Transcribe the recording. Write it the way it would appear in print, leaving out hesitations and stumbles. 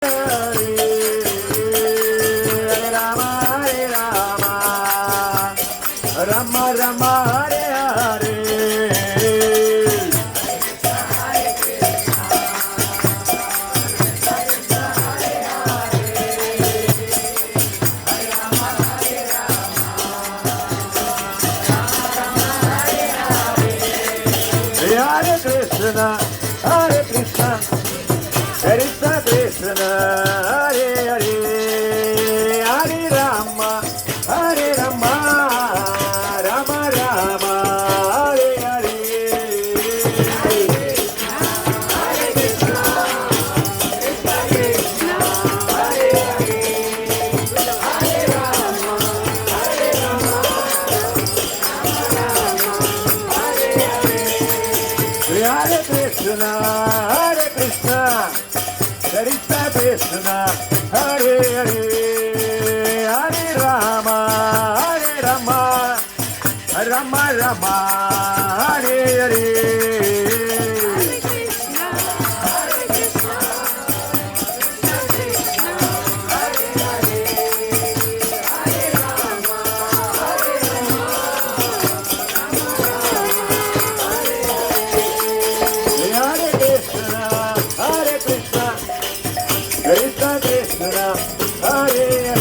Rama Rama Hare Hare Hare Krishna Hare Krishna Krishna Krishna Hare Hare Hare Rama Hare Rama Rama Rama Hare Hare Hare Krishna Hare Krishna Krishna Krishna Hare Hare Hare Rama Hare Rama Rama Rama Hare Hare Hare Krishna Hare Krishna Krishna Krishna Hare Hare